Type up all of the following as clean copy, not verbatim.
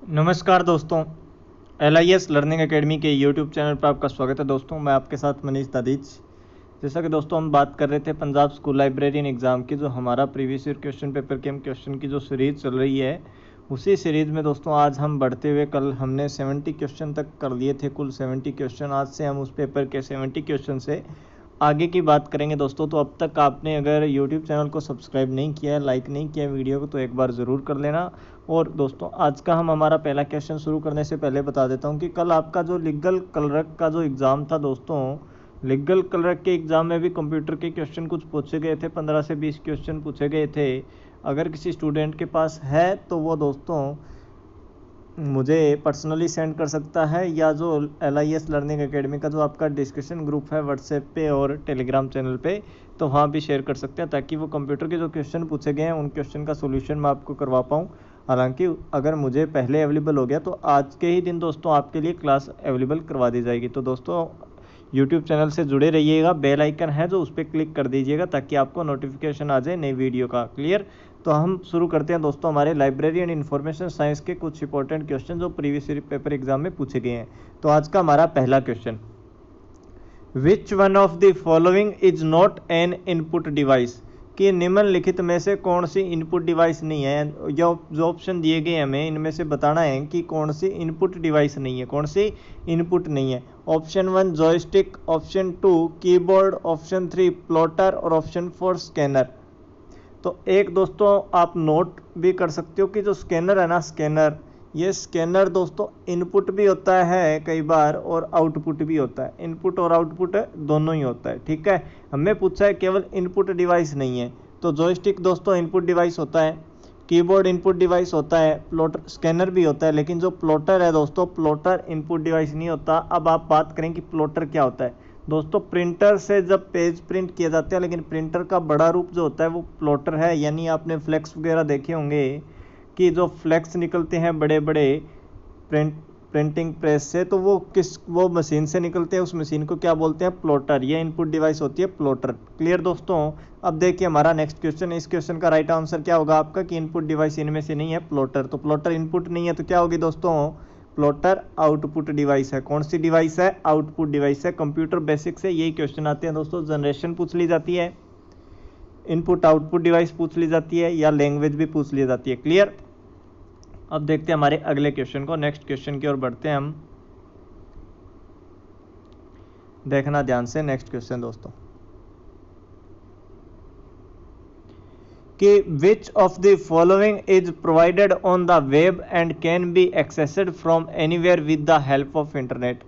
नमस्कार दोस्तों, LIS learning academy के यूट्यूब चैनल पर आपका स्वागत है। दोस्तों मैं आपके साथ मनीष दादीज। जैसा कि दोस्तों हम बात कर रहे थे पंजाब स्कूल लाइब्रेरियन एग्ज़ाम की, जो हमारा प्रीवियस ईयर क्वेश्चन पेपर के क्वेश्चन की जो सीरीज़ चल रही है, उसी सीरीज़ में दोस्तों आज हम बढ़ते हुए, कल हमने 70 क्वेश्चन तक कर लिए थे, कुल 70 क्वेश्चन। आज से हम उस पेपर के 70 क्वेश्चन से आगे की बात करेंगे दोस्तों। तो अब तक आपने अगर YouTube चैनल को सब्सक्राइब नहीं किया है, लाइक नहीं किया वीडियो को, तो एक बार ज़रूर कर लेना। और दोस्तों आज का हमारा पहला क्वेश्चन शुरू करने से पहले बता देता हूं कि कल आपका जो लीगल क्लर्क का जो एग्ज़ाम था दोस्तों, लीगल क्लर्क के एग्ज़ाम में भी कंप्यूटर के क्वेश्चन कुछ पूछे गए थे, 15 से 20 क्वेश्चन पूछे गए थे। अगर किसी स्टूडेंट के पास है तो वो दोस्तों मुझे पर्सनली सेंड कर सकता है, या जो LIS लर्निंग एकेडमी का जो आपका डिस्कशन ग्रुप है व्हाट्सएप पे और टेलीग्राम चैनल पे, तो वहाँ भी शेयर कर सकते हैं, ताकि वो कंप्यूटर के जो क्वेश्चन पूछे गए हैं उन क्वेश्चन का सोल्यूशन मैं आपको करवा पाऊँ। हालांकि अगर मुझे पहले अवेलेबल हो गया तो आज के ही दिन दोस्तों आपके लिए क्लास अवेलेबल करवा दी जाएगी। तो दोस्तों यूट्यूब चैनल से जुड़े रहिएगा, बेल आइकन है जो उस पर क्लिक कर दीजिएगा ताकि आपको नोटिफिकेशन आ जाए नई वीडियो का। क्लियर? तो हम शुरू करते हैं दोस्तों हमारे लाइब्रेरी एंड इन्फॉर्मेशन साइंस के कुछ इंपॉर्टेंट क्वेश्चन जो प्रीवियस ईयर पेपर एग्जाम में पूछे गए हैं। तो आज का हमारा पहला question, which one of the following is not an input device, कि निम्नलिखित में से कौन सी इनपुट डिवाइस नहीं है। जो ऑप्शन दिए गए हमें इनमें से बताना है कि कौन सी इनपुट डिवाइस नहीं है, कौन सी इनपुट नहीं है। Option 1 joystick, option 2 keyboard, option 3 plotter और ऑप्शन 4 स्कैनर। तो एक दोस्तों आप नोट भी कर सकते हो कि जो स्कैनर है ना, स्कैनर, ये स्कैनर दोस्तों इनपुट भी होता है कई बार और आउटपुट भी होता है। इनपुट और आउटपुट दोनों ही होता है, ठीक है। हमें पूछा है केवल इनपुट डिवाइस नहीं है, तो जॉयस्टिक दोस्तों इनपुट डिवाइस होता है, कीबोर्ड इनपुट डिवाइस होता है, प्लॉटर स्कैनर भी होता है, लेकिन जो प्लॉटर है दोस्तों, प्लॉटर इनपुट डिवाइस नहीं होता। अब आप बात करें कि प्लॉटर क्या होता है दोस्तों। प्रिंटर से जब पेज प्रिंट किए जाते हैं, लेकिन प्रिंटर का बड़ा रूप जो होता है वो प्लॉटर है। यानी आपने फ्लेक्स वगैरह देखे होंगे कि जो फ्लेक्स निकलते हैं बड़े बड़े प्रिंटिंग प्रेस से, तो वो मशीन से निकलते हैं, उस मशीन को क्या बोलते हैं? प्लॉटर। ये इनपुट डिवाइस होती है प्लॉटर। क्लियर दोस्तों? अब देखिए हमारा नेक्स्ट क्वेश्चन, इस क्वेश्चन का राइट आंसर क्या होगा आपका कि इनपुट डिवाइस इनमें से नहीं है प्लॉटर। तो प्लॉटर इनपुट नहीं है तो क्या होगी दोस्तों? प्लॉटर आउटपुट डिवाइस है। कौन सी डिवाइस है? आउटपुट डिवाइस है। कंप्यूटर बेसिक से यही क्वेश्चन आते हैं दोस्तों। जनरेशन पूछ ली जाती है, इनपुट आउटपुट डिवाइस पूछ ली जाती है, या लैंग्वेज भी पूछ ली जाती है। क्लियर? अब देखते हैं हमारे अगले क्वेश्चन को। नेक्स्ट क्वेश्चन की ओर बढ़ते हैं हम, देखना ध्यान से नेक्स्ट क्वेश्चन दोस्तों, कि which of the following is provided on the web and can be accessed from anywhere with the help of internet.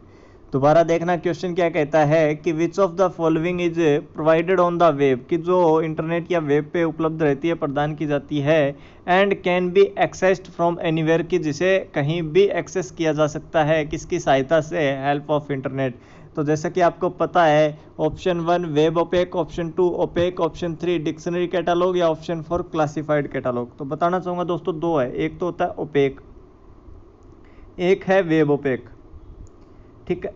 दोबारा देखना क्वेश्चन क्या कहता है कि which of the following is provided on the web, कि जो इंटरनेट या web पे उपलब्ध रहती है, प्रदान की जाती है, and can be accessed from anywhere, की जिसे कहीं भी एक्सेस किया जा सकता है, किसकी सहायता से? Help of internet. तो जैसा कि आपको पता है, option 1 web OPAC, option 2 OPAC, option 3 dictionary catalogue, या ऑप्शन 4 क्लासिफाइड कैटालॉग। तो बताना चाहूँगा दोस्तों दो है, एक तो होता है ओपेक, एक है वेब ओपेक। ठीक है,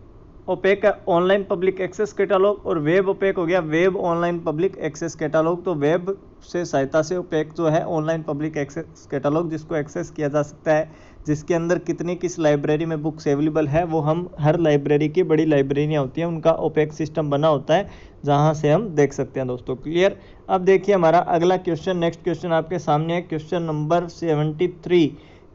ओपेक है ऑनलाइन पब्लिक एक्सेस कैटालॉग, और वेब ओपेक हो गया web online public access catalogue. तो वेब से सहायता से ओपेक जो है ऑनलाइन पब्लिक एक्सेस कैटालॉग, जिसको एक्सेस किया जा सकता है, जिसके अंदर कितनी किस लाइब्रेरी में बुक्स अवेलेबल है, वो हम हर लाइब्रेरी की, बड़ी लाइब्रेरियाँ होती हैं उनका ओपेक सिस्टम बना होता है, जहाँ से हम देख सकते हैं दोस्तों। क्लियर? अब देखिए हमारा अगला क्वेश्चन, नेक्स्ट क्वेश्चन आपके सामने है, क्वेश्चन नंबर 73,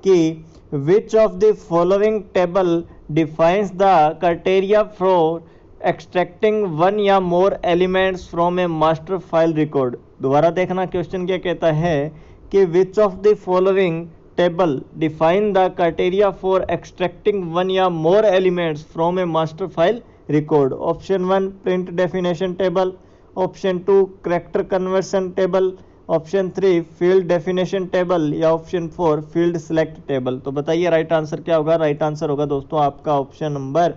कि which of the following table defines the criteria for extracting one या more elements from a master file record. दोबारा देखना क्वेश्चन क्या कहता है कि which of the following table define the criteria for extracting one या more elements from a master file record. Option 1 print definition table, option 2 character conversion table, option 3 field definition table, या option 4 field select table. तो बताइए right answer क्या होगा? Right answer होगा दोस्तों आपका option number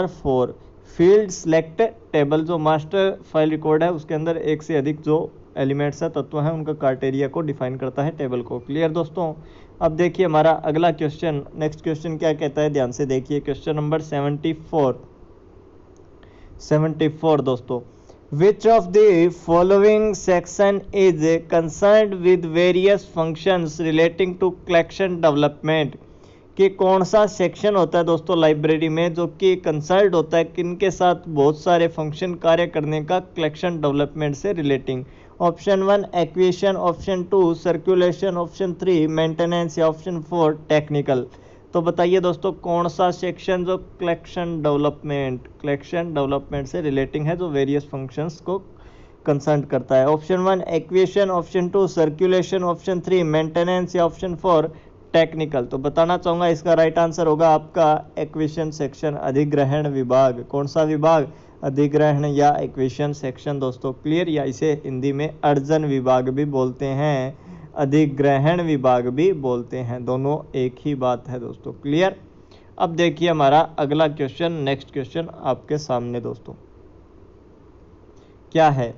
4 field select table. जो master file record है उसके अंदर एक से अधिक जो एलिमेंट्स है, तत्व हैं, उनका क्राइटेरिया को डिफाइन करता है टेबल को। क्लियर दोस्तों? अब देखिए हमारा अगला क्वेश्चन, नेक्स्ट क्वेश्चन क्या कहता है, ध्यान से देखिए। क्वेश्चन नंबर 74 दोस्तों, Which of the following section is concerned with various functions relating to collection development? कि कौन सा सेक्शन होता है दोस्तों लाइब्रेरी में जो कि कंसर्न होता है किनके साथ, बहुत सारे फंक्शन कार्य करने का कलेक्शन डेवलपमेंट से relating. Option 1 acquisition, option 2 circulation, option 3 maintenance या ऑप्शन 4 टेक्निकल। तो बताइए दोस्तों कौन सा सेक्शन जो कलेक्शन डेवलपमेंट से रिलेटिंग है, जो वेरियस फंक्शंस को कंसर्न करता है। Option 1 acquisition, option 2 circulation, option 3 maintenance या ऑप्शन 4 टेक्निकल। तो बताना चाहूँगा इसका राइट आंसर होगा आपका एक्विजिशन सेक्शन, अधिग्रहण विभाग। कौन सा विभाग? अधिग्रहण या एक्विजिशन सेक्शन दोस्तों। क्लियर? या इसे हिंदी में अर्जन विभाग भी बोलते हैं, अधिग्रहण विभाग भी बोलते हैं, दोनों एक ही बात है दोस्तों। क्लियर? अब देखिए हमारा अगला क्वेश्चन, नेक्स्ट क्वेश्चन आपके सामने दोस्तों क्या है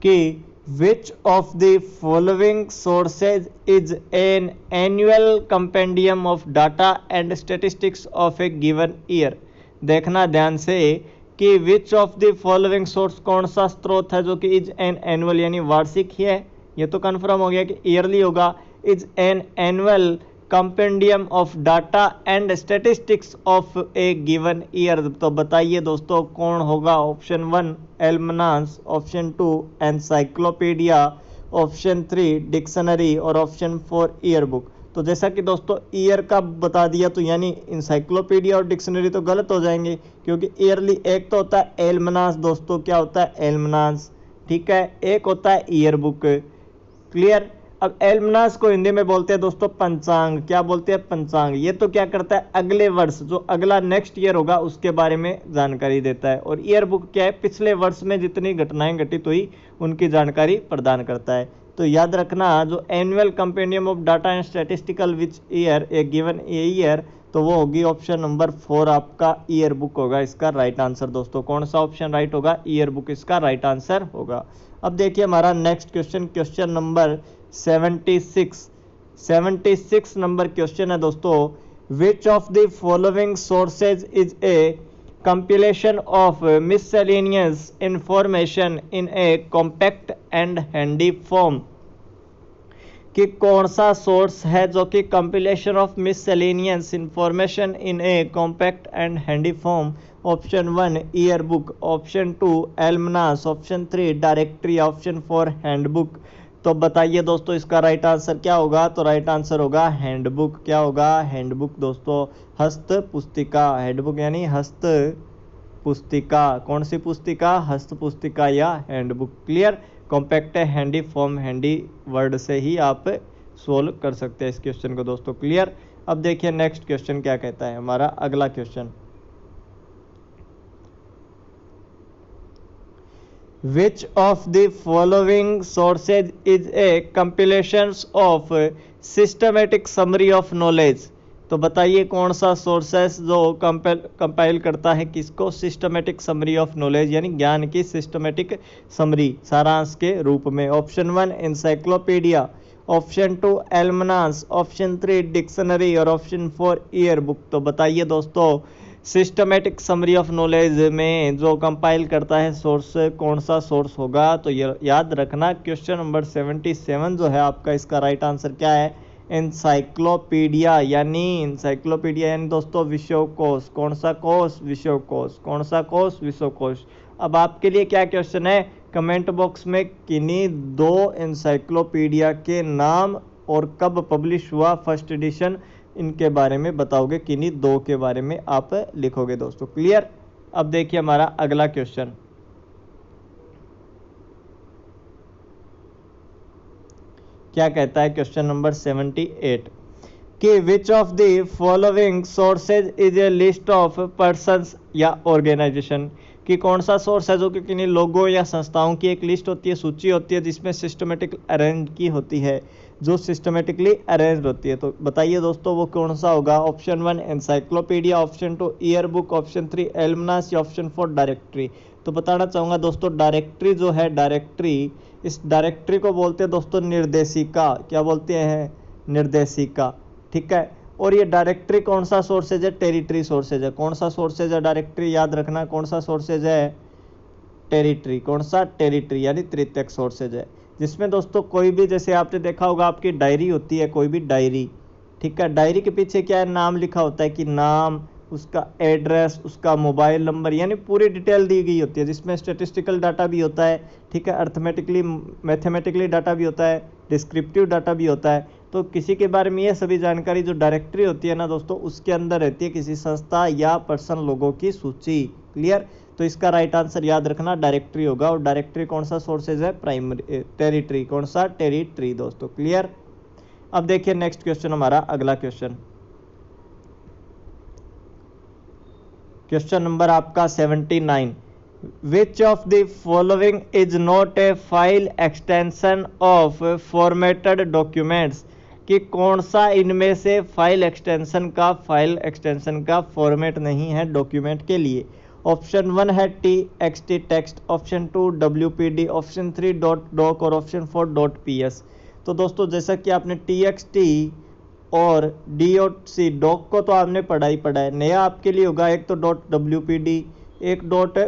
कि which of the following sources is an annual compendium of data and statistics of a given year? देखना ध्यान से कि which of the following source कौन सा स्रोत है जो कि is an annual यानी वार्षिक ही है, ये तो कंफर्म हो गया कि ईयरली होगा। is an annual compendium of data and statistics of a given year। तो बताइए दोस्तों कौन होगा? Option 1 almanac, option 2 encyclopedia, option 3 dictionary और ऑप्शन 4 ईयर बुक। तो जैसा कि दोस्तों ईयर का बता दिया तो यानी इंसाइक्लोपीडिया और डिक्शनरी तो गलत हो जाएंगे, क्योंकि ईयरली एक तो होता है एल्मनास दोस्तों, क्या होता है? एल्मनास, ठीक है, एक होता है ईयर बुक। क्लियर? अब एल्मनास को हिंदी में बोलते हैं दोस्तों पंचांग। क्या बोलते हैं? पंचांग। ये तो क्या करता है? अगले वर्ष, जो अगला नेक्स्ट ईयर होगा उसके बारे में जानकारी देता है। और ईयर बुक क्या है? पिछले वर्ष में जितनी घटनाएं घटित हुई उनकी जानकारी प्रदान करता है। तो याद रखना, जो annual compendium of data and statistical which year A given year, तो वो होगी ऑप्शन नंबर 4 आपका ईयर बुक होगा इसका राइट आंसर दोस्तों। कौन सा ऑप्शन राइट होगा? ईयर बुक इसका राइट आंसर होगा। अब देखिए हमारा next question, question number 76 number question है दोस्तों। विच of the following sources is a compilation of miscellaneous information in a compact and handy form? कि कौन सा सोर्स है जो कि compilation of miscellaneous information in a compact and handy form? Option 1 year book, option 2 almanac, option 3 directory, option 4 handbook. तो बताइए दोस्तों इसका राइट आंसर क्या होगा? तो राइट आंसर होगा हैंडबुक। क्या होगा? हैंडबुक दोस्तों, हस्त पुस्तिका। हैंडबुक यानी हस्त पुस्तिका। कौन सी पुस्तिका? हस्त पुस्तिका या हैंडबुक। क्लियर? कॉम्पैक्ट है, हैंडी फॉर्म, हैंडी वर्ड से ही आप सोल्व कर सकते हैं इस क्वेश्चन को दोस्तों। क्लियर? अब देखिए नेक्स्ट क्वेश्चन क्या कहता है हमारा अगला question. Which of the following sources is a compilation of systematic summary of knowledge? तो बताइए कौन सा सोर्सेस जो कंपाइल करता है किसको? सिस्टमेटिक समरी ऑफ नॉलेज, यानी ज्ञान की सिस्टमेटिक समरी, सारांश के रूप में। Option 1 encyclopedia, option 2 almanac, option 3 dictionary और ऑप्शन 4 ईयर बुक। तो बताइए दोस्तों सिस्टमेटिक समरी ऑफ नॉलेज में जो कंपाइल करता है सोर्स, कौन सा सोर्स होगा? तो याद रखना क्वेश्चन नंबर 77 जो है आपका, इसका राइट आंसर क्या है? एनसाइक्लोपीडिया यानी दोस्तों विश्वकोश। कौन सा कोश? विश्वकोश। कौन सा कोश? विश्वकोश। अब आपके लिए क्या क्वेश्चन है? कमेंट बॉक्स में किन्हीं दो एनसाइक्लोपीडिया के नाम और कब पब्लिश हुआ फर्स्ट एडिशन, इनके बारे में बताओगे, किन्हीं दो के बारे में आप लिखोगे दोस्तों। क्लियर? अब देखिए हमारा अगला क्वेश्चन क्या कहता है, क्वेश्चन नंबर 78 कि which of the following sources is a list of persons या ऑर्गेनाइजेशन? कि कौन सा सोर्स है जो कि किन्हीं लोगों या संस्थाओं की एक लिस्ट होती है, सूची होती है, जिसमें सिस्टमेटिक अरेंज की होती है, जो सिस्टमेटिकली अरेंज होती है। तो बताइए दोस्तों वो कौन सा होगा? Option 1 encyclopedia, option 2 year book, option 3 एल्मनास या ऑप्शन 4 डायरेक्टरी। तो बताना चाहूँगा दोस्तों डायरेक्टरी जो है, डायरेक्टरी, इस डायरेक्टरी को बोलते हैं दोस्तों निर्देशिका। क्या बोलते हैं? निर्देशिका। ठीक है। और ये डायरेक्टरी कौन सा सोर्सेज है? टेरिटरी सोर्सेज है। कौन सा सोर्सेज है? डायरेक्टरी। याद रखना कौन सा सोर्सेज है? टेरिटरी। कौन सा? टेरिटरी यानी तृतीयक सोर्सेज है, जिसमें दोस्तों कोई भी, जैसे आपने देखा होगा आपकी डायरी होती है, कोई भी डायरी, ठीक है, डायरी के पीछे क्या है? नाम लिखा होता है कि नाम, उसका एड्रेस, उसका मोबाइल नंबर, यानी पूरी डिटेल दी गई होती है, जिसमें स्टेटिस्टिकल डाटा भी होता है, ठीक है, अर्थमेटिकली मैथमेटिकली डाटा भी होता है, डिस्क्रिप्टिव डाटा भी होता है। तो किसी के बारे में ये सभी जानकारी जो डायरेक्टरी होती है ना दोस्तों, उसके अंदर रहती है किसी संस्था या पर्सन लोगों की सूची। क्लियर? तो इसका राइट आंसर याद रखना डायरेक्टरी होगा, और डायरेक्टरी कौन सा सोर्सेज है? Primary territory. कौन सा? टेरिटरी दोस्तों। क्लियर? अब देखिए नेक्स्ट क्वेश्चन, हमारा अगला क्वेश्चन, क्वेश्चन नंबर आपका 79। विच of the following is not a file extension of formatted documents, कि कौन सा इनमें से फाइल एक्सटेंशन का फॉर्मेट नहीं है डॉक्यूमेंट के लिए? ऑप्शन 1 है TXT text, option 2 WPD, option 3 .doc और ऑप्शन 4 .ps। तो दोस्तों जैसा कि आपने TXT और DOC डॉक को तो आपने पढ़ा है, नया आपके लिए होगा एक तो .WPD, एक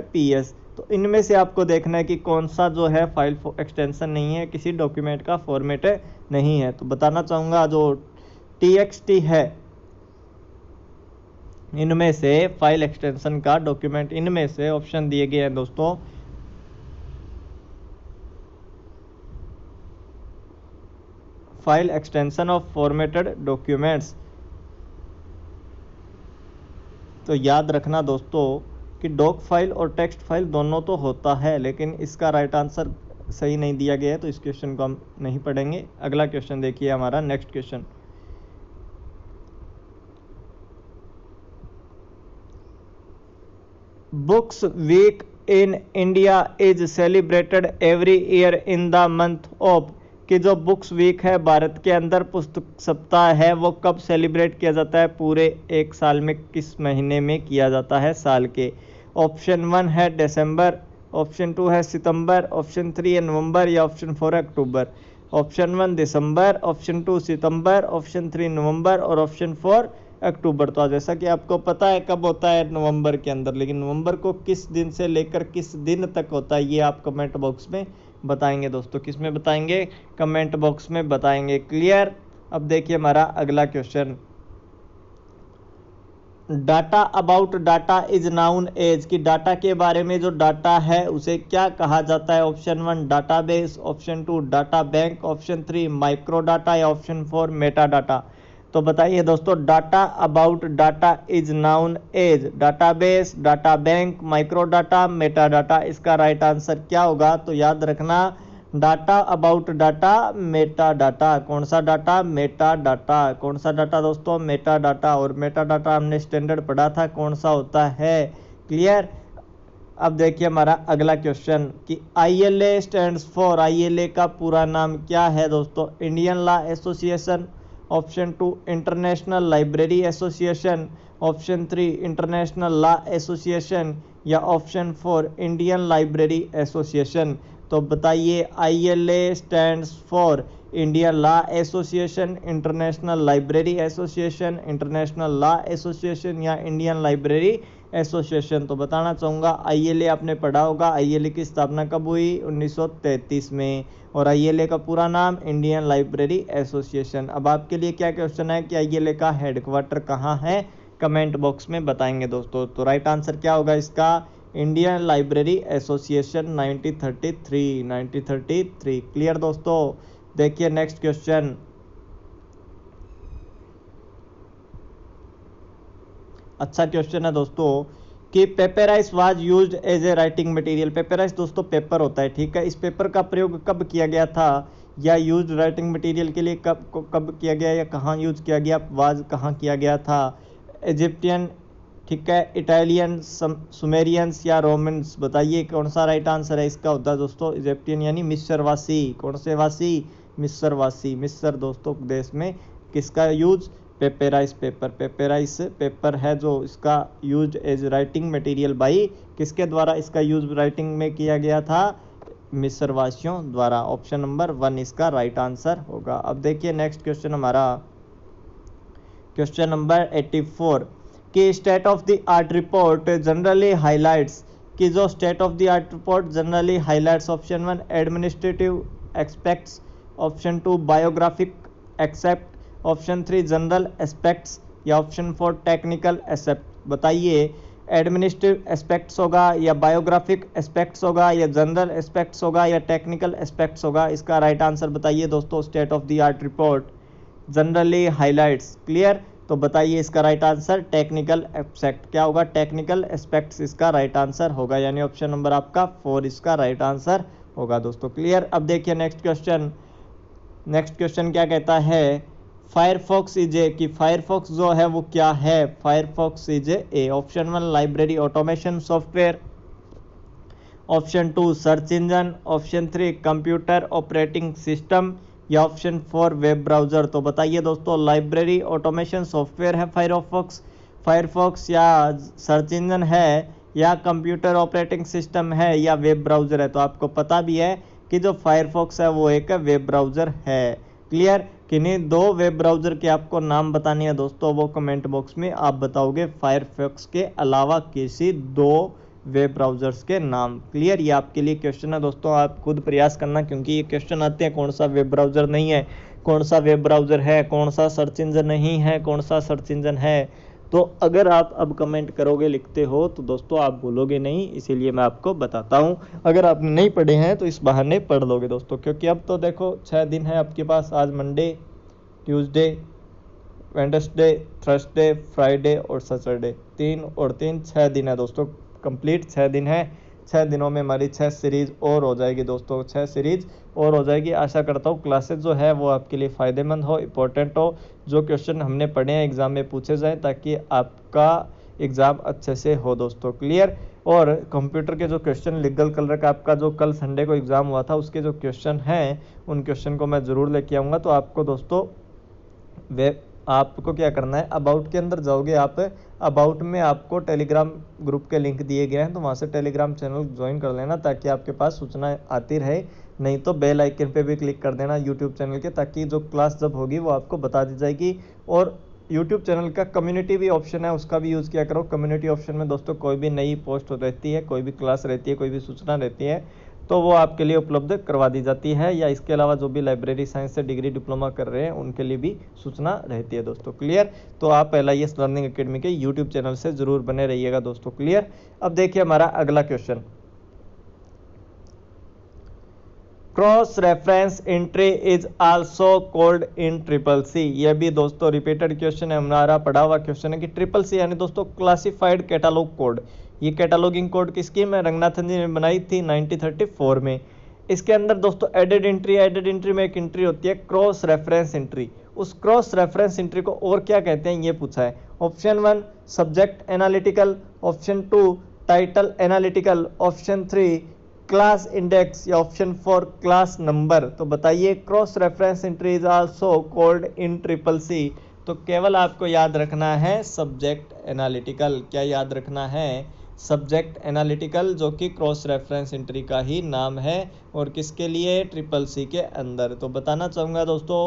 .ps। तो इनमें से आपको देखना है कि कौन सा जो है फाइल एक्सटेंशन नहीं है, किसी डॉक्यूमेंट का फॉर्मेट नहीं है। तो बताना चाहूँगा जो TXT है इनमें से फाइल एक्सटेंशन का डॉक्यूमेंट, इनमें से ऑप्शन दिए गए हैं दोस्तों, file extension of formatted documents. तो याद रखना दोस्तों कि डॉक फाइल और टेक्स्ट फाइल दोनों तो होता है, लेकिन इसका राइट आंसर सही नहीं दिया गया है, तो इस क्वेश्चन को हम नहीं पढ़ेंगे। अगला क्वेश्चन देखिए, हमारा next question, books week in India is celebrated every year in the month of, कि जो बुक्स वीक है भारत के अंदर, पुस्तक सप्ताह है, वो कब सेलिब्रेट किया जाता है? पूरे एक साल में किस महीने में किया जाता है साल के? ऑप्शन 1 है दिसंबर, ऑप्शन 2 है सितंबर, ऑप्शन 3 है नवंबर, या ऑप्शन 4 है अक्टूबर। ऑप्शन 1 दिसंबर, ऑप्शन 2 सितंबर, ऑप्शन 3 नवंबर और ऑप्शन 4 अक्टूबर। तो जैसा कि आपको पता है कब होता है, नवंबर के अंदर, लेकिन नवंबर को किस दिन से लेकर किस दिन तक होता है, ये आप कमेंट बॉक्स में बताएंगे दोस्तों। किस में बताएंगे? कमेंट बॉक्स में बताएंगे। क्लियर? अब देखिए हमारा अगला question, data about data is known as, कि डाटा के बारे में जो डाटा है उसे क्या कहा जाता है? Option 1 database, option 2 data bank, option 3 micro data, या ऑप्शन 4 मेटा डाटा। तो बताइए दोस्तों, data about data is known as database, data bank, micro data, meta data. इसका राइट आंसर क्या होगा? तो याद रखना data about data, meta data. कौन सा डाटा? Meta data. कौन सा डाटा दोस्तों? Meta data. और मेटा डाटा हमने स्टैंडर्ड पढ़ा था कौन सा होता है। क्लियर? अब देखिए हमारा अगला क्वेश्चन कि ILA स्टैंड्स फॉर, ILA का पूरा नाम क्या है दोस्तों? Indian law association, option 2 international library association, option 3 international law association, या ऑप्शन 4 इंडियन लाइब्रेरी एसोसिएशन। तो बताइए, ILA stands for Indian law association, international library association, international law association, या इंडियन लाइब्रेरी एसोसिएशन। तो बताना चाहूँगा ILA आपने पढ़ा होगा, ILA की स्थापना कब हुई? 1933 में, और ILA का पूरा नाम इंडियन लाइब्रेरी एसोसिएशन। अब आपके लिए क्या क्वेश्चन है कि ILA का हेडक्वार्टर कहाँ है? कमेंट बॉक्स में बताएंगे दोस्तों। तो राइट आंसर क्या होगा इसका? Indian library association 1933। क्लियर दोस्तों? देखिए नेक्स्ट क्वेश्चन, अच्छा क्वेश्चन है दोस्तों कि papyrus was used as a writing material. Papyrus दोस्तों पेपर होता है, ठीक है। इस पेपर का प्रयोग कब किया गया था, या यूज्ड राइटिंग मटेरियल के लिए कब किया गया, या कहाँ यूज किया गया? वाज कहाँ किया गया था? इजिप्टियन, ठीक है, इटालियन, सुमेरियंस, या रोमन्स। बताइए कौन सा राइट आंसर है इसका होता है दोस्तों? इजिप्टियन यानी मिस्रवासी। कौन से वासी? मिस्रवासी। मिस्र दोस्तों देश में किसका use? Papyrus paper. Papyrus paper है जो इसका use as writing material by किसके द्वारा इसका यूज राइटिंग में किया गया था? मिस्रवासियों द्वारा। ऑप्शन नंबर 1 इसका राइट आंसर होगा। अब देखिए नेक्स्ट क्वेश्चन, हमारा क्वेश्चन नंबर 84 कि state of the art report generally highlights, कि जो state of the art report generally highlights option 1 administrative aspects, option 2 biographic aspect, option 3 general aspects या option 4 technical aspect. बताइए administrative aspects होगा या biographic aspects होगा या general aspects होगा या टेक्निकल एस्पेक्ट्स होगा। इसका राइट आंसर बताइए दोस्तों। State of the art report generally highlights. Clear, तो बताइए इसका राइट आंसर टेक्निकल एस्पेक्ट। क्या होगा? टेक्निकल एस्पेक्ट्स इसका राइट आंसर होगा, यानी ऑप्शन नंबर आपका 4 इसका राइट आंसर होगा दोस्तों। क्लियर, अब देखिए नेक्स्ट क्वेश्चन। नेक्स्ट क्वेश्चन क्या कहता है? फायरफॉक्स इज ए, कि फायरफॉक्स जो है वो क्या है? Firefox is A option 1 library automation software, option 2 search engine, option 3 computer operating system या ऑप्शन 4 वेब ब्राउजर। तो बताइए दोस्तों लाइब्रेरी ऑटोमेशन सॉफ्टवेयर है फायरफॉक्स, फायरफॉक्स या सर्च इंजन है या कंप्यूटर ऑपरेटिंग सिस्टम है या वेब ब्राउजर है। तो आपको पता भी है कि जो फायरफॉक्स है वो एक वेब ब्राउजर है। क्लियर, किन्हीं 2 वेब ब्राउजर के आपको नाम बतानी है दोस्तों, वो कमेंट बॉक्स में आप बताओगे फायरफॉक्स के अलावा किसी 2 वेब ब्राउजर्स के नाम। क्लियर, ये आपके लिए क्वेश्चन है दोस्तों, आप खुद प्रयास करना, क्योंकि ये क्वेश्चन आते हैं कौन सा वेब ब्राउजर नहीं है, कौन सा वेब ब्राउजर है, कौन सा सर्च इंजन नहीं है, कौन सा सर्च इंजन है। तो अगर आप अब कमेंट करोगे, लिखते हो, तो दोस्तों आप भूलोगे नहीं, इसीलिए मैं आपको बताता हूँ। अगर आपने नहीं पढ़े हैं तो इस बहाने पढ़ लोगे दोस्तों, क्योंकि अब तो देखो 6 दिन है आपके पास। आज Monday, Tuesday, Wednesday, Thursday, Friday और सैटरडे, 3 और 3 6 दिन है दोस्तों। कंप्लीट 6 दिन है। 6 दिनों में हमारी 6 सीरीज और हो जाएगी दोस्तों, 6 सीरीज और हो जाएगी। आशा करता हूँ क्लासेस जो है वो आपके लिए फ़ायदेमंद हो, इंपॉर्टेंट हो, जो क्वेश्चन हमने पढ़े हैं एग्ज़ाम में पूछे जाएँ, ताकि आपका एग्ज़ाम अच्छे से हो दोस्तों। क्लियर, और कंप्यूटर के जो क्वेश्चन लीगल कलर का आपका जो कल संडे को एग्ज़ाम हुआ था, उसके जो क्वेश्चन हैं उन क्वेश्चन को मैं ज़रूर लेके आऊँगा। तो आपको दोस्तों आपको क्या करना है, अबाउट के अंदर जाओगे आप, अबाउट में आपको टेलीग्राम ग्रुप के लिंक दिए गए हैं, तो वहाँ से टेलीग्राम चैनल ज्वाइन कर लेना, ताकि आपके पास सूचना आती रहे। नहीं तो बेल आइकन पे भी क्लिक कर देना यूट्यूब चैनल के, ताकि जो क्लास जब होगी वो आपको बता दी जाएगी। और यूट्यूब चैनल का कम्युनिटी भी ऑप्शन है, उसका भी यूज़ किया करो। कम्युनिटी ऑप्शन में दोस्तों कोई भी नई पोस्ट रहती है, कोई भी क्लास रहती है, कोई भी सूचना रहती है, तो वो आपके लिए उपलब्ध करवा दी जाती है। या इसके अलावा जो भी लाइब्रेरी साइंस से डिग्री डिप्लोमा कर रहे हैं उनके लिए भी सूचना रहती है दोस्तों। क्लियर, तो आप LIS लर्निंग एकेडमी के यूट्यूब चैनल से जरूर बने रहिएगा दोस्तों। क्लियर, अब देखिए हमारा अगला question, cross reference entry is also called in CCC। यह भी दोस्तों रिपीटेड क्वेश्चन है, हमारा पढ़ा हुआ क्वेश्चन है कि CCC यानी दोस्तों क्लासिफाइड कैटालॉग कोड। ये कैटालॉगिंग कोड की स्कीम है रंगनाथन जी ने बनाई थी 1934 में। इसके अंदर दोस्तों एडेड एंट्री में एक एंट्री होती है क्रॉस रेफरेंस एंट्री। उस क्रॉस रेफरेंस एंट्री को और क्या कहते हैं ये पूछा है। Option 1 subject analytical, option 2 title analytical, option 3 class index या ऑप्शन 4 क्लास नंबर। तो बताइए cross reference entry is also called in CCC। तो केवल आपको याद रखना है सब्जेक्ट एनालिटिकल। क्या याद रखना है? सब्जेक्ट एनालिटिकल, जो कि क्रॉस रेफरेंस एंट्री का ही नाम है। और किसके लिए? CCC के अंदर। तो बताना चाहूँगा दोस्तों,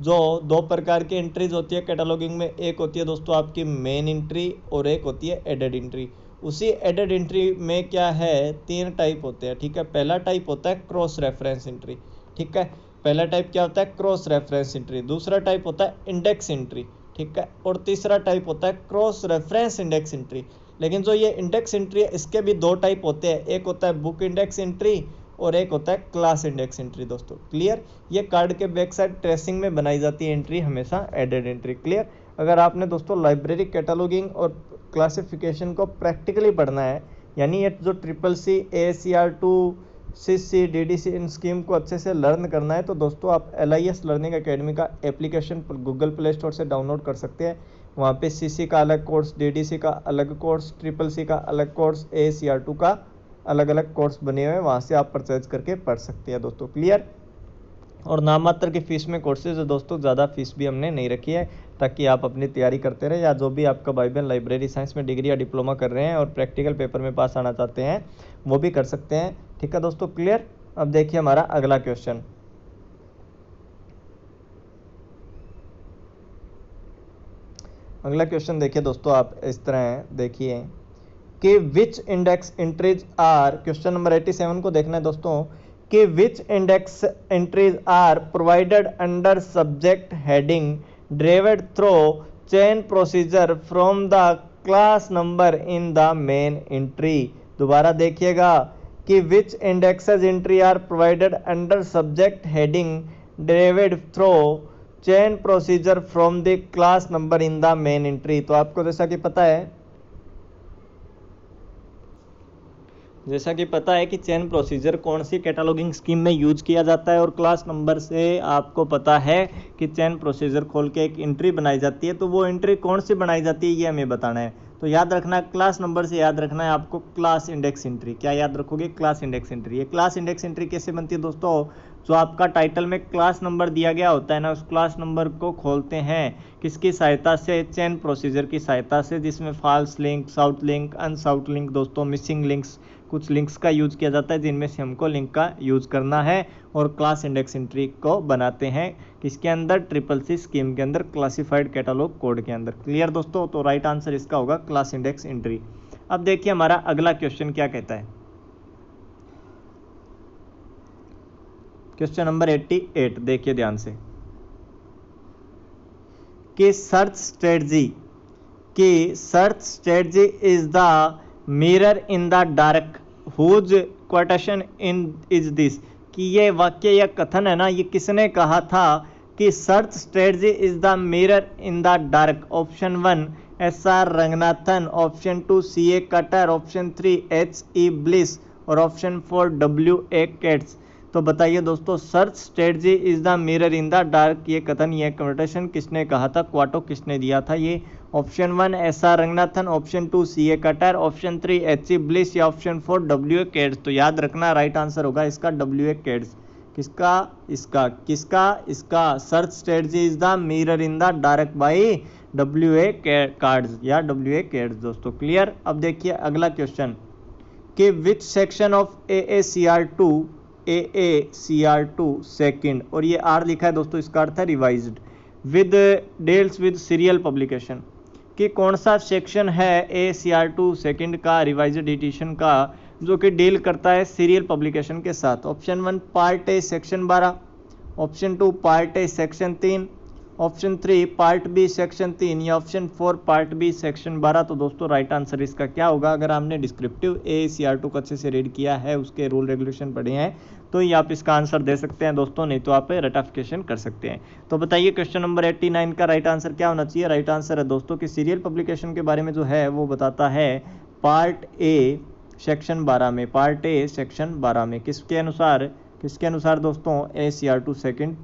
जो 2 प्रकार की एंट्रीज होती है कैटालॉगिंग में, एक होती है दोस्तों आपकी मेन एंट्री और एक होती है एडेड एंट्री। उसी एडेड एंट्री में क्या है, 3 टाइप होते हैं। ठीक है, पहला टाइप होता है क्रॉस रेफरेंस एंट्री। ठीक है, पहला टाइप क्या होता है? Cross reference entry. दूसरा टाइप होता है इंडेक्स एंट्री। ठीक है, और तीसरा टाइप होता है क्रॉस रेफरेंस इंडेक्स एंट्री। लेकिन जो ये इंडेक्स एंट्री है इसके भी 2 टाइप होते हैं, एक होता है बुक इंडेक्स एंट्री और एक होता है क्लास इंडेक्स एंट्री दोस्तों। क्लियर, ये कार्ड के बैक साइड ट्रेसिंग में बनाई जाती है एंट्री, हमेशा एडेड एंट्री। क्लियर, अगर आपने दोस्तों लाइब्रेरी कैटलॉगिंग और क्लासिफिकेशन को प्रैक्टिकली पढ़ना है, यानी ये जो CCC, ACR2, CC, DDC इन स्कीम को अच्छे से लर्न करना है, तो दोस्तों आप LIS लर्निंग एकेडमी का एप्लीकेशन गूगल प्ले स्टोर से डाउनलोड कर सकते हैं। वहाँ पे CC का अलग कोर्स, DDC का अलग कोर्स, CCC का अलग कोर्स, ACR2 का अलग अलग कोर्स बने हुए हैं, वहाँ से आप परचेज करके पढ़ सकते हैं दोस्तों। क्लियर, और नाम मात्र की फ़ीस में कोर्सेज है दोस्तों, ज़्यादा फीस भी हमने नहीं रखी है, ताकि आप अपनी तैयारी करते रहे। या जो भी आपका भाई बहन लाइब्रेरी साइंस में डिग्री या डिप्लोमा कर रहे हैं और प्रैक्टिकल पेपर में पास आना चाहते हैं, वो भी कर सकते हैं। ठीक है दोस्तों। क्लियर, अब देखिए हमारा अगला क्वेश्चन, अगला क्वेश्चन देखिए दोस्तों, आप इस तरह है, देखिए कि which index entries are, question number 87 को देखना है दोस्तों, कि which index entries are provided under subject heading derived through chain procedure from the class number in the main entry. दोबारा देखिएगा कि which indexes entry are provided under subject heading derived through chain procedure from the class number in the main entry. तो आपको जैसा कि पता है कि चेन प्रोसीजर कौन सी कैटलॉगिंग स्कीम में यूज किया जाता है, और क्लास नंबर से आपको पता है कि चेन प्रोसीजर खोल के एक एंट्री बनाई जाती है। तो वो एंट्री कौन सी बनाई जाती है ये हमें बताना है। तो याद रखना, क्लास नंबर से याद रखना है आपको क्लास इंडेक्स एंट्री। क्या याद रखोगे? Class index entry. ये क्लास इंडेक्स एंट्री कैसे बनती है दोस्तों? जो आपका टाइटल में क्लास नंबर दिया गया होता है ना, उस क्लास नंबर को खोलते हैं किसकी सहायता से? चेन प्रोसीजर की सहायता से, जिसमें false link, sought link, unsought link दोस्तों, मिसिंग लिंक्स, कुछ लिंक्स का यूज किया जाता है जिनमें से हमको लिंक का यूज करना है, और क्लास इंडेक्स एंट्री को बनाते हैं किसके अंदर? CCC स्कीम के अंदर, क्लासिफाइड कैटलॉग कोड के अंदर। क्लियर दोस्तों? तो राइट आंसर इसका होगा क्लास इंडेक्स एंट्री। अब देखिए हमारा अगला क्वेश्चन क्या कहता है। क्वेश्चन नंबर 88 देखिए ध्यान से, कि search strategy is the mirror in the dark, whose quotation in is this. कि ये वाक्य या कथन है ना, ये किसने कहा था कि search strategy is the mirror in the dark? Option 1 SR Ranganathan, option 2 CA cutter, option 3 HE bliss, और ऑप्शन 4 WA केट्स। तो बताइए दोस्तों, search strategy is the mirror in the dark, ये कथन, ये कन्वर्टेशन किसने कहा था? क्वाटो किसने दिया था? ये option 1 SR Ranganathan, option 2 CA cutter, option 3 HE bliss, या ऑप्शन 4 WA केट्स। तो याद रखना राइट आंसर होगा इसका WA केट्स। किसका? इसका search strategy is the mirror in the dark by WA cards या WA केट्स दोस्तों। क्लियर? अब देखिए अगला क्वेश्चन, कि which section of AACR2 second, और ये R लिखा है दोस्तों, इसका अर्थ है revised, with deals with serial publication. कि कौन सा सेक्शन है AACR2 सेकंड का, रिवाइज्ड एडिशन का, जो कि डील करता है सीरियल पब्लिकेशन के साथ? Option 1 part A section 12, option 2 part A section 3, option 3 part B section 3, या ऑप्शन 4 पार्ट B सेक्शन 12। तो दोस्तों राइट आंसर इसका क्या होगा? अगर आपने डिस्क्रिप्टिव AACR2 को अच्छे से रीड किया है, उसके रूल रेगुलेशन पढ़े हैं, तो ये आप इसका आंसर दे सकते हैं दोस्तों, नहीं तो आप रटिफिकेशन कर सकते हैं। तो बताइए क्वेश्चन नंबर 89 का राइट आंसर क्या होना चाहिए? राइट आंसर है दोस्तों कि सीरियल पब्लिकेशन के बारे में जो है वो बताता है पार्ट A सेक्शन 12 में, पार्ट A सेक्शन 12 में। किसके अनुसार दोस्तों? AACR2 सेकंड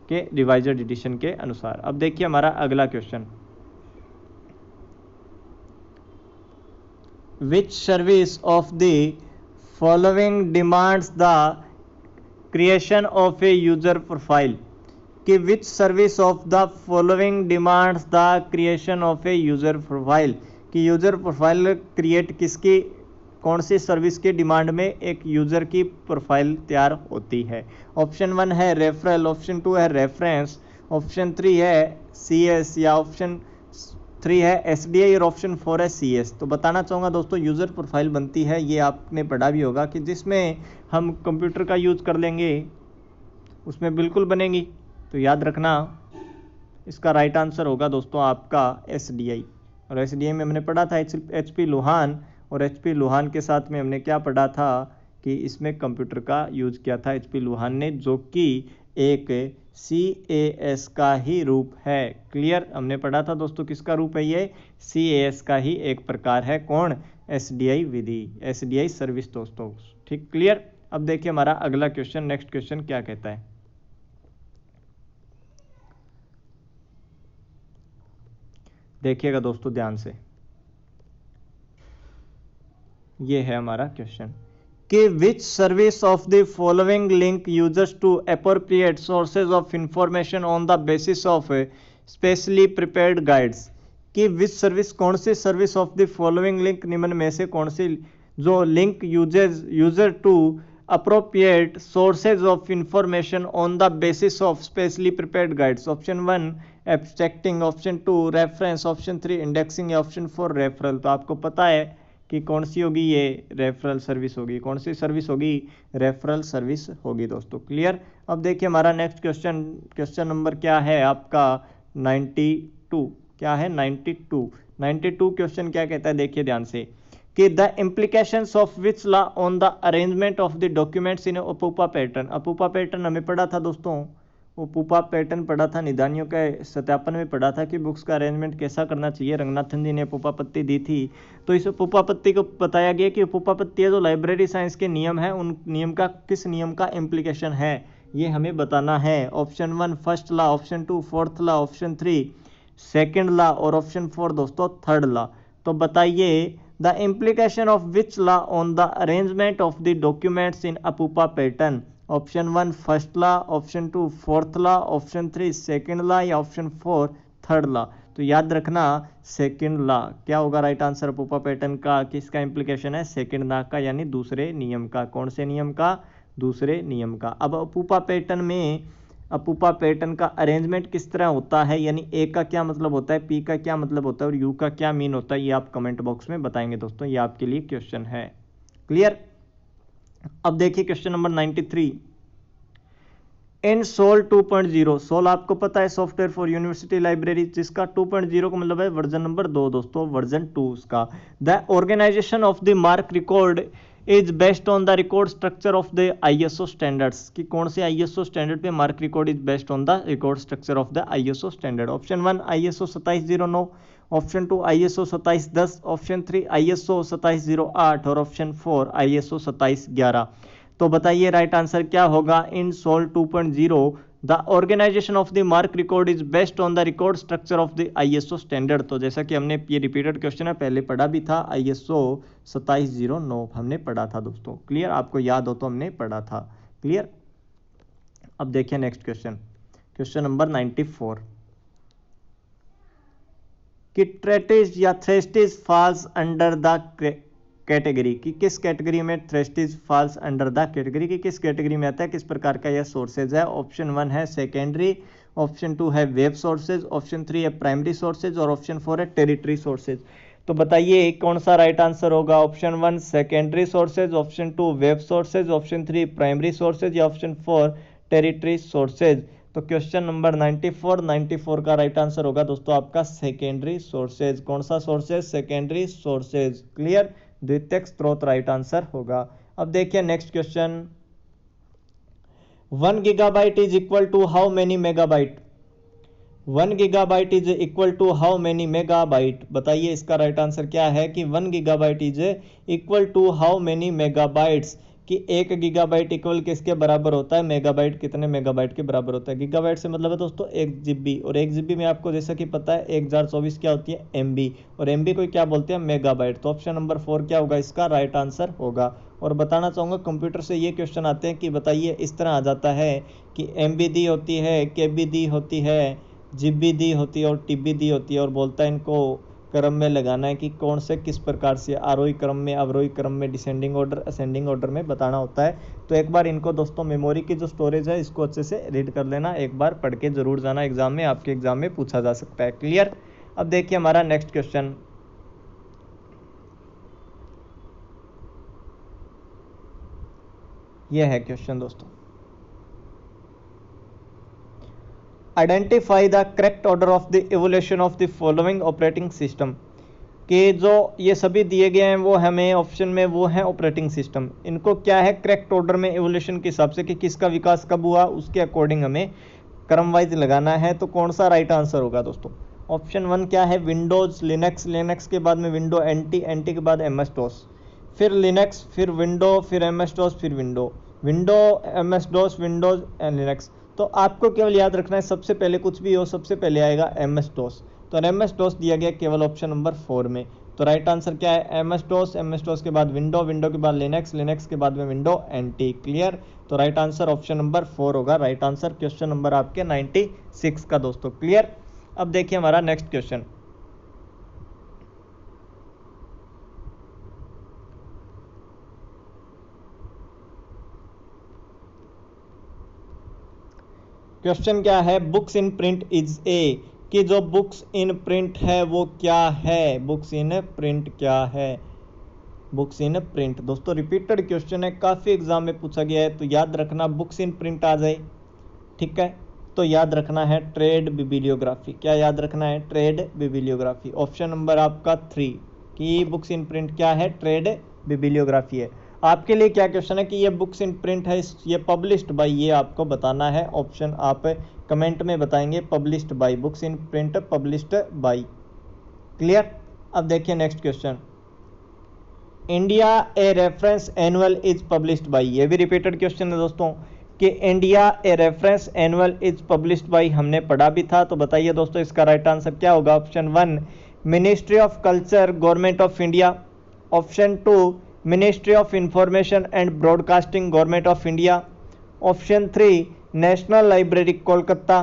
के रिवाइज्ड एडिशन के अनुसार। अब देखिए हमारा अगला question, which service of the following demands the creation of a user profile? कि which service of the following demands the creation of a user profile? कि यूजर प्रोफाइल क्रिएट किसकी, कौन सी सर्विस के डिमांड में एक यूजर की profile तैयार होती है? ऑप्शन 1 है रेफरल, ऑप्शन 2 है रेफरेंस, ऑप्शन 3 है CS, या ऑप्शन 3 है SDI, और ऑप्शन 4 है CS। तो बताना चाहूँगा दोस्तों, यूज़र प्रोफाइल बनती है, ये आपने पढ़ा भी होगा, कि जिसमें हम कंप्यूटर का यूज़ कर लेंगे उसमें बिल्कुल बनेगी। तो याद रखना इसका राइट आंसर होगा दोस्तों आपका SDI। और SDI में हमने पढ़ा था HP लोहान, और HP लोहान के साथ में हमने क्या पढ़ा था कि इसमें कंप्यूटर का यूज किया था HP लोहान ने, जो कि एक CAS का ही रूप है। क्लियर? हमने पढ़ा था दोस्तों किसका रूप है ये? CAS का ही एक प्रकार है। कौन? SDI विधि, SDI सर्विस दोस्तों। ठीक, क्लियर? अब देखिए हमारा अगला क्वेश्चन, नेक्स्ट क्वेश्चन क्या कहता है। देखिएगा दोस्तों ध्यान से, ये है हमारा क्वेश्चन, कि which service of the following link users to appropriate sources of information on the basis of specially prepared guides? कि विच सर्विस, कौन सी service of the following link, निम्न में से कौन सी जो link user to appropriate sources of information on the basis of specially prepared guides? Option 1 abstracting, option 2 reference, option 3 indexing, या ऑप्शन 4 रेफरल। तो आपको पता है कि कौन सी होगी, ये रेफरल सर्विस होगी। कौन सी सर्विस होगी, रेफरल सर्विस होगी दोस्तों। क्लियर। अब देखिए हमारा नेक्स्ट क्वेश्चन नंबर क्या है आपका 92। क्या है 92 क्वेश्चन क्या कहता है, देखिए ध्यान से कि the implications of which law on the arrangement of the documents in अपूपा pattern. अपूपा pattern हमें पढ़ा था दोस्तों, अपूपा पैटर्न पढ़ा था, निदानियों के सत्यापन में पढ़ा था कि बुक्स का अरेंजमेंट कैसा करना चाहिए। रंगनाथन जी ने अपूपा पत्ती दी थी, तो इस अपूपा पत्ती को बताया गया कि अपूपा पत्ती जो लाइब्रेरी साइंस के नियम है, उन नियम का किस नियम का इम्प्लीकेशन है ये हमें बताना है। Option 1 first law, option 2 fourth law, option 3 second law और ऑप्शन 4 दोस्तों थर्ड लॉ। तो बताइए the implication of which law on the arrangement of the documents in अपूपा pattern. Option 1 first law, option 2 fourth law, option 3 second law या option 4 third law. तो याद रखना second law क्या होगा राइट आंसर अपूपा पैटर्न का, किसका इम्प्लीकेशन है, second law का, यानी दूसरे नियम का। कौन से नियम का, दूसरे नियम का। अब अपूपा पैटर्न में अपूपा पैटर्न का अरेंजमेंट किस तरह होता है, यानी ए का क्या मतलब होता है, पी का क्या मतलब होता है और यू का क्या मीन होता है, ये आप कमेंट बॉक्स में बताएंगे दोस्तों, ये आपके लिए क्वेश्चन है। क्लियर। अब देखिए क्वेश्चन नंबर 93 इन सोल 2.0। सोल आपको पता है सॉफ्टवेयर फॉर यूनिवर्सिटी लाइब्रेरी, जिसका 2.0 का मतलब है वर्जन नंबर 2 दोस्तों, वर्जन 2 उसका। The organisation of the MARC record is based on the record structure of the ISO standards, कि कौन से ISO स्टैंडर्ड पे MARC record is based on the record structure of the ISO standard. Option 1 ISO 2709, option 2 ISO 2710, option 3 ISO 2708 और option 4 ISO 2711। तो बताइए right answer क्या होगा in SOUL 2.0 the organisation of the MARC record is based on the record structure of the ISO standard. तो जैसा कि हमने ये रिपीटेड क्वेश्चन है, पहले पढ़ा भी था, ISO 2709 हमने पढ़ा था दोस्तों। क्लियर, आपको याद हो तो हमने पढ़ा था। क्लियर। अब देखिए नेक्स्ट क्वेश्चन नंबर 94 कि ट्रेटिस या थ्रेस्टिस फॉल्स अंडर द कैटेगरी, कि किस कैटेगरी में थ्रेस्टिस फॉल्स अंडर द कैटेगरी, की किस कैटेगरी में आता है, किस प्रकार का यह सोर्सेज है। ऑप्शन 1 है सेकेंडरी, ऑप्शन 2 है वेब सोर्सेज, ऑप्शन 3 है प्राइमरी सोर्सेज और ऑप्शन 4 है टेरिटरी सोर्सेज। तो बताइए कौन सा राइट आंसर होगा। Option 1 secondary sources, option 2 web sources, option 3 primary sources या ऑप्शन 4 टेरिटरी सोर्सेज। तो क्वेश्चन नंबर 94 का राइट आंसर होगा दोस्तों आपका सेकेंडरी सोर्सेज। कौन सा सोर्सेज, सेकेंडरी सोर्सेज। क्लियर, द्वितीयक स्रोत राइट आंसर होगा। अब देखिए next question 1 gigabyte is equal to how many megabyte. 1 gigabyte is equal to how many megabyte. बताइए इसका राइट आंसर क्या है कि 1 gigabyte is equal to how many megabytes, कि 1 गीगाबाइट इक्वल किसके बराबर होता है, मेगाबाइट कितने मेगाबाइट के बराबर होता है। गीगाबाइट से मतलब है दोस्तों 1 GB, और 1 GB में आपको जैसा कि पता है 1024 क्या होती है MB, और MB को क्या बोलते हैं, मेगाबाइट। तो ऑप्शन नंबर 4 क्या होगा, इसका राइट आंसर होगा। और बताना चाहूँगा कंप्यूटर से ये क्वेश्चन आते हैं कि बताइए इस तरह आ जाता है कि MB दी होती है, KB दी होती है, GB दी होती है और TB दी होती है, और बोलता है इनको क्रम में लगाना है कि कौन से किस प्रकार से आरोही क्रम में, अवरोही क्रम में, डिसेंडिंग ऑर्डर, असेंडिंग ऑर्डर में बताना होता है। तो एक बार इनको दोस्तों मेमोरी की जो स्टोरेज है इसको अच्छे से रीड कर लेना, एक बार पढ़ के जरूर जाना एग्जाम में, आपके एग्जाम में पूछा जा सकता है। क्लियर। अब देखिए हमारा नेक्स्ट क्वेश्चन ये है क्वेश्चन दोस्तों, identify the correct order of the evolution of the following operating system, कि जो ये सभी दिए गए हैं वो हमें ऑप्शन में वो है ऑपरेटिंग सिस्टम, इनको क्या है करेक्ट ऑर्डर में इवोल्यूशन के हिसाब से कि किसका विकास कब हुआ उसके अकॉर्डिंग हमें क्रम वाइज लगाना है। तो कौन सा राइट आंसर होगा दोस्तों। ऑप्शन 1 क्या है, विंडोज, लिनक्स, लिनक्स के बाद में विंडो NT, NT के बाद MS DOS, फिर लिनक्स, फिर विंडो, फिर MS DOS, फिर window, window, MS DOS, Windows and Linux. तो आपको केवल याद रखना है सबसे पहले कुछ भी हो सबसे पहले आएगा MS DOS। तो MS DOS दिया गया केवल ऑप्शन नंबर 4 में। तो राइट आंसर क्या है, MS DOS, MS DOS के बाद विंडो, विंडो के बाद लिनक्स, लिनक्स के बाद में विंडो NT। क्लियर। तो राइट आंसर ऑप्शन नंबर 4 होगा राइट आंसर क्वेश्चन नंबर आपके 96 का दोस्तों। क्लियर। अब देखिए हमारा नेक्स्ट क्वेश्चन, क्वेश्चन क्या है, books in print is a, कि जो बुक्स इन प्रिंट है वो क्या है, बुक्स इन प्रिंट क्या है। Books in print. दोस्तों रिपीटेड क्वेश्चन है, काफ़ी एग्जाम में पूछा गया है, तो याद रखना बुक्स इन प्रिंट आ जाए, ठीक है। तो याद रखना है ट्रेड बिबिलियोग्राफी। क्या याद रखना है? ट्रेड बिबिलियोग्राफी। ऑप्शन नंबर आपका 3 कि बुक्स इन प्रिंट क्या है? ट्रेड बिबिलियोग्राफी है। आपके लिए क्या क्वेश्चन है कि ये बुक्स इन प्रिंट है, ये पब्लिश्ड बाय, ये आपको बताना है। ऑप्शन आप कमेंट में बताएंगे, published by, books in print published by. Clear. अब देखिए next question, India a reference annual is published by. ये भी रिपीटेड क्वेश्चन है दोस्तों कि India a reference annual is published by, हमने पढ़ा भी था। तो बताइए दोस्तों इसका राइट आंसर क्या होगा? Option 1 ministry of culture government of India, option 2 ministry of information and broadcasting government of India, option 3 national library Kolkata,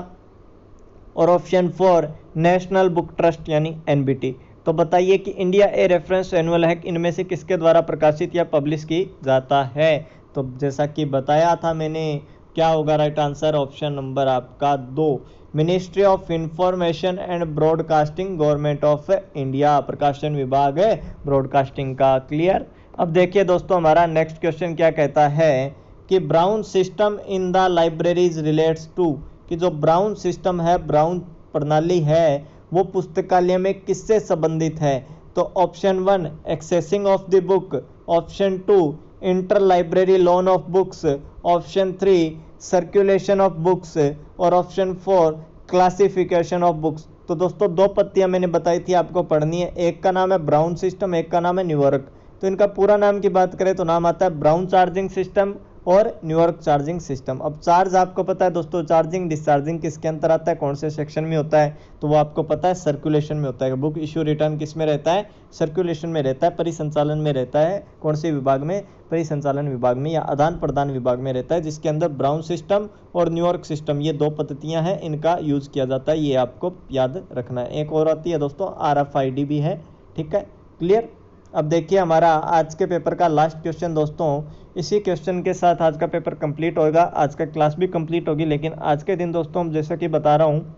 और ऑप्शन 4 नेशनल बुक ट्रस्ट यानी एनबीटी। तो बताइए कि इंडिया ए रेफरेंस एनुअल है, इनमें से किसके द्वारा प्रकाशित या पब्लिश की जाता है? तो जैसा कि बताया था मैंने, क्या होगा राइट आंसर? ऑप्शन नंबर आपका 2 ministry of information and broadcasting government of India, प्रकाशन विभाग है ब्रॉडकास्टिंग का। क्लियर। अब देखिए दोस्तों हमारा नेक्स्ट क्वेश्चन क्या कहता है कि Brown system in the libraries relates to, कि जो ब्राउन सिस्टम है, ब्राउन प्रणाली है, वो पुस्तकालय में किससे संबंधित है? तो option 1 accessing of the book, option 2 inter library loan of books, option 3 circulation of books, और ऑप्शन 4 क्लासिफिकेशन ऑफ बुक्स। तो दोस्तों दो पत्तियां मैंने बताई थी आपको पढ़नी है, एक का नाम है ब्राउन सिस्टम, एक का नाम है न्यूयॉर्क। तो इनका पूरा नाम की बात करें तो नाम आता है ब्राउन चार्जिंग सिस्टम और न्यूयॉर्क चार्जिंग सिस्टम। अब चार्ज आपको पता है दोस्तों, चार्जिंग डिस्चार्जिंग किसके अंतर आता है, कौन से सेक्शन में होता है? तो वो आपको पता है सर्कुलेशन में होता है। बुक इश्यू रिटर्न किस में रहता है? सर्कुलेशन में रहता है, परिसंचालन में रहता है। कौन से विभाग में? परिसंचालन विभाग में या आदान प्रदान विभाग में रहता है, जिसके अंदर ब्राउन सिस्टम और न्यूयॉर्क सिस्टम ये दो पद्धतियां हैं, इनका यूज किया जाता है। ये आपको याद रखना है। एक और आती है दोस्तों RFID भी है, ठीक है। क्लियर। अब देखिए हमारा आज के पेपर का लास्ट क्वेश्चन दोस्तों, इसी क्वेश्चन के साथ आज का पेपर कंप्लीट होगा, आज का क्लास भी कंप्लीट होगी। लेकिन आज के दिन दोस्तों जैसा कि बता रहा हूँ,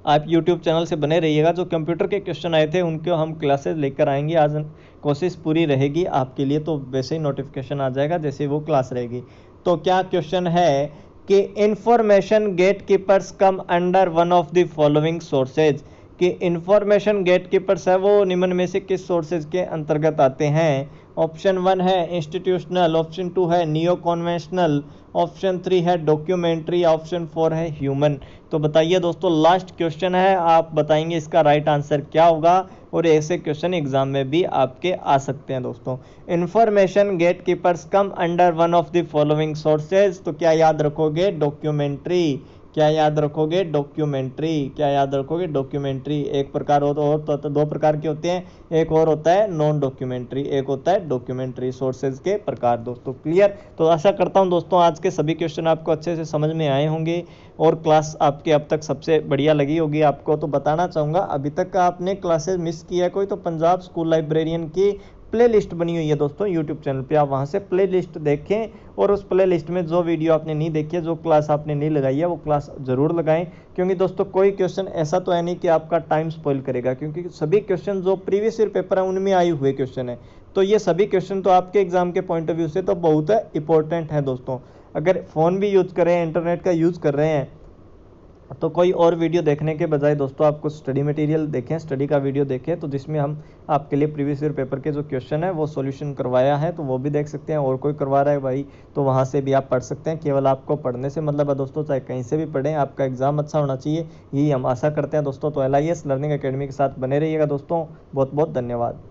आप यूट्यूब चैनल से बने रहिएगा। जो कंप्यूटर के क्वेश्चन आए थे उनको हम क्लासेस लेकर आएंगे। आज कोशिश पूरी रहेगी आपके लिए, तो वैसे ही नोटिफिकेशन आ जाएगा जैसे वो क्लास रहेगी। तो क्या क्वेश्चन है कि information gate keepers come under one of the following sources, कि इंफॉर्मेशन गेट कीपर्स है वो निम्न में से किस सोर्सेज के अंतर्गत आते हैं? ऑप्शन 1 है इंस्टीट्यूशनल, ऑप्शन 2 है नियो कॉन्वेंशनल, ऑप्शन 3 है डॉक्यूमेंट्री, ऑप्शन 4 है ह्यूमन। तो बताइए दोस्तों लास्ट क्वेश्चन है, आप बताएंगे इसका राइट आंसर क्या होगा। और ऐसे क्वेश्चन एग्जाम में भी आपके आ सकते हैं दोस्तों। Information gate keepers come under one of the following sources, तो क्या याद रखोगे? डॉक्यूमेंट्री। क्या याद रखोगे? डॉक्यूमेंट्री। क्या याद रखोगे? डॉक्यूमेंट्री। एक प्रकार हो तो दो प्रकार के होते हैं, एक और होता है नॉन डॉक्यूमेंट्री, एक होता है डॉक्यूमेंट्री सोर्सेज के प्रकार दोस्तों। क्लियर। तो आशा करता हूं दोस्तों आज के सभी क्वेश्चन आपको अच्छे से समझ में आए होंगे और क्लास आपके अब तक सबसे बढ़िया लगी होगी आपको। तो बताना चाहूँगा, अभी तक आपने क्लासेस मिस किया है कोई, तो पंजाब स्कूल लाइब्रेरियन की प्लेलिस्ट बनी हुई है दोस्तों यूट्यूब चैनल पे, आप वहाँ से प्लेलिस्ट देखें और उस प्लेलिस्ट में जो वीडियो आपने नहीं देखी है, जो क्लास आपने नहीं लगाई है, वो क्लास ज़रूर लगाएं। क्योंकि दोस्तों कोई क्वेश्चन ऐसा तो है नहीं कि आपका टाइम स्पॉइल करेगा, क्योंकि सभी क्वेश्चन जो प्रीवियस ईयर पेपर है उनमें आए हुए क्वेश्चन है। तो ये सभी क्वेश्चन तो आपके एग्जाम के पॉइंट ऑफ व्यू से तो बहुत इंपॉर्टेंट है दोस्तों। अगर फ़ोन भी यूज़ कर रहे हैं, इंटरनेट का यूज़ कर रहे हैं, तो कोई और वीडियो देखने के बजाय दोस्तों आपको स्टडी मटेरियल देखें, स्टडी का वीडियो देखें, तो जिसमें हम आपके लिए प्रीवियस ईयर पेपर के जो क्वेश्चन है वो सॉल्यूशन करवाया है, तो वो भी देख सकते हैं। और कोई करवा रहा है भाई तो वहाँ से भी आप पढ़ सकते हैं। केवल आपको पढ़ने से मतलब है दोस्तों, चाहे कहीं से भी पढ़ें, आपका एग्जाम अच्छा होना चाहिए, यही हम आशा करते हैं दोस्तों। तो LIS लर्निंग अकेडमी के साथ बने रहिएगा दोस्तों। बहुत बहुत धन्यवाद।